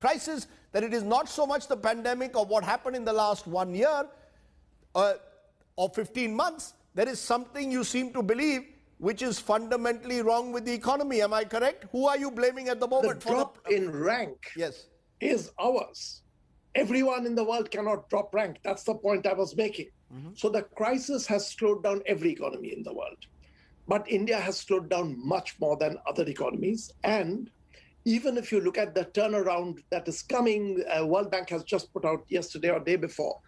crisis, that it is not so much the pandemic or what happened in the last 1 year or 15 months. There is something you seem to believe which is fundamentally wrong with the economy. Am I correct? Who are you blaming at the moment? The drop in rank is ours. Everyone in the world cannot drop rank. That's the point I was making. So the crisis has slowed down every economy in the world. But India has slowed down much more than other economies. And even if you look at the turnaround that is coming, World Bank has just put out yesterday or day before,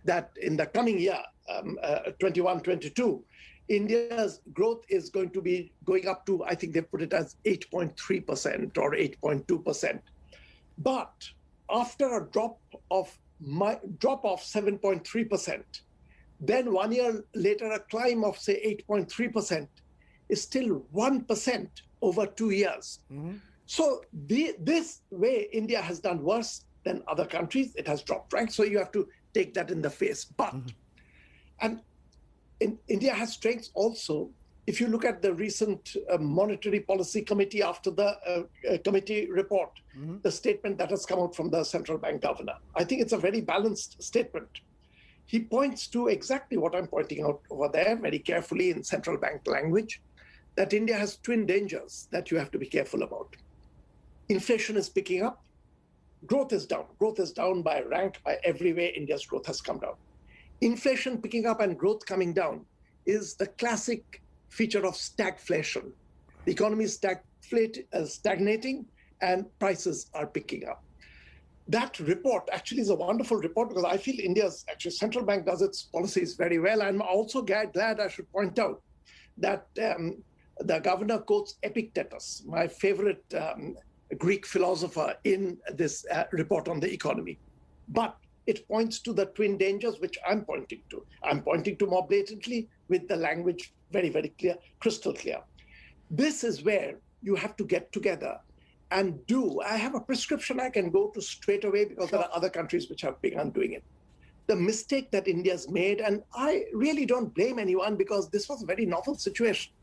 that in the coming year, 21-22, India's growth is going to be going up to, I think they put it as 8.3% or 8.2%. But after a drop of 7.3%, then 1 year later, a climb of, say, 8.3% is still 1% over 2 years. So this way, India has done worse than other countries. It has dropped rank. So you have to take that in the face. But, and India has strengths also. If you look at the recent Monetary Policy Committee after the committee report, the statement that has come out from the central bank governor, I think it's a very balanced statement. He points to exactly what I'm pointing out over there very carefully in central bank language, that India has twin dangers that you have to be careful about. Inflation is picking up. Growth is down. Growth is down by rank, by every way. India's growth has come down. Inflation picking up and growth coming down is the classic feature of stagflation. The economy is stagnating and prices are picking up. That report actually is a wonderful report because I feel India's central bank does its policies very well. I'm also glad I should point out that the governor quotes Epictetus, my favorite Greek philosopher, in this report on the economy. But it points to the twin dangers which I'm pointing to. I'm pointing to more blatantly with the language very, very clear, crystal clear. This is where you have to get together and do. I have a prescription I can go to straight away because there are other countries which have begun doing it. The mistake that India's made, and I really don't blame anyone because this was a very novel situation.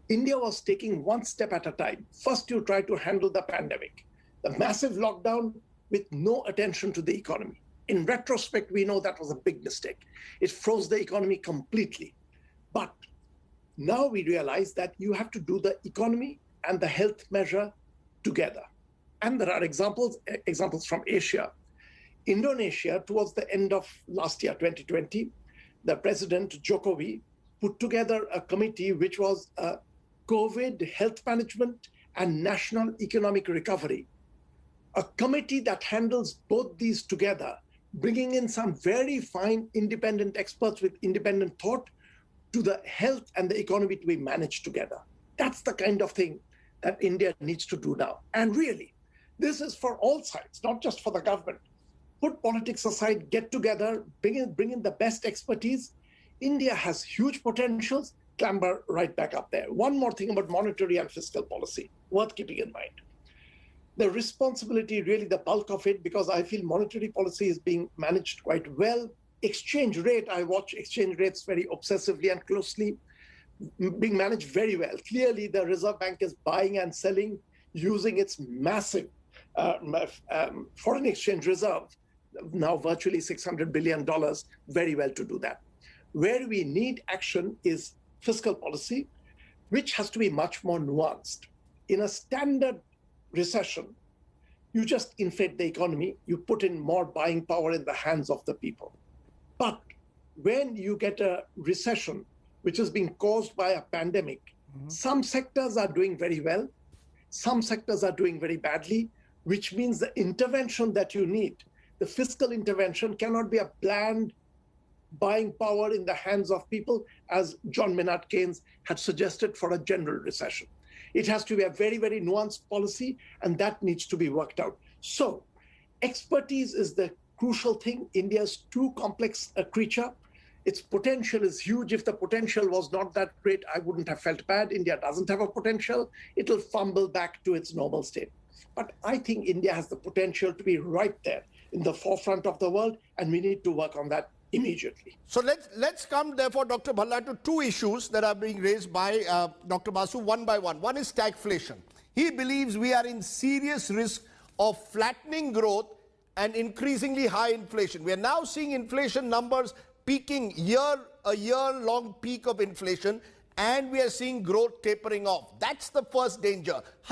India was taking one step at a time. First, you try to handle the pandemic, the massive lockdown with no attention to the economy. In retrospect, we know that was a big mistake. It froze the economy completely. But now we realize that you have to do the economy and the health measure together. And there are examples from Asia. Indonesia, towards the end of last year, 2020, the President Jokowi put together a committee which was COVID, health management, and national economic recovery. A committee that handles both these together, bringing in some very fine independent experts with independent thought to the health and the economy to be managed together. That's the kind of thing that India needs to do now. And really, this is for all sides, not just for the government. Put politics aside, get together, bring in the best expertise. India has huge potentials, clamber right back up there. One more thing about monetary and fiscal policy, worth keeping in mind. The responsibility, really the bulk of it, because I feel monetary policy is being managed quite well. Exchange rate, I watch exchange rates very obsessively and closely, being managed very well. Clearly, the Reserve Bank is buying and selling, using its massive foreign exchange reserve, now virtually $600 billion, very well to do that. Where we need action is fiscal policy, which has to be much more nuanced. In a standard recession, you just inflate the economy, you put in more buying power in the hands of the people. But when you get a recession, which is being caused by a pandemic, some sectors are doing very well, some sectors are doing very badly, which means the intervention that you need, the fiscal intervention, cannot be a bland buying power in the hands of people, as John Maynard Keynes had suggested for a general recession. It has to be a very, very nuanced policy, and that needs to be worked out. So expertise is the crucial thing. India is too complex a creature. Its potential is huge. If the potential was not that great, I wouldn't have felt bad. India doesn't have a potential. It'll fumble back to its normal state. But I think India has the potential to be right there in the forefront of the world, and we need to work on that immediately. So let's come, therefore, Dr. Bhalla, to two issues that are being raised by Dr. Basu one by one. One is stagflation. He believes we are in serious risk of flattening growth and increasingly high inflation. We are now seeing inflation numbers peaking a year-long peak of inflation, and we are seeing growth tapering off. That's the first danger.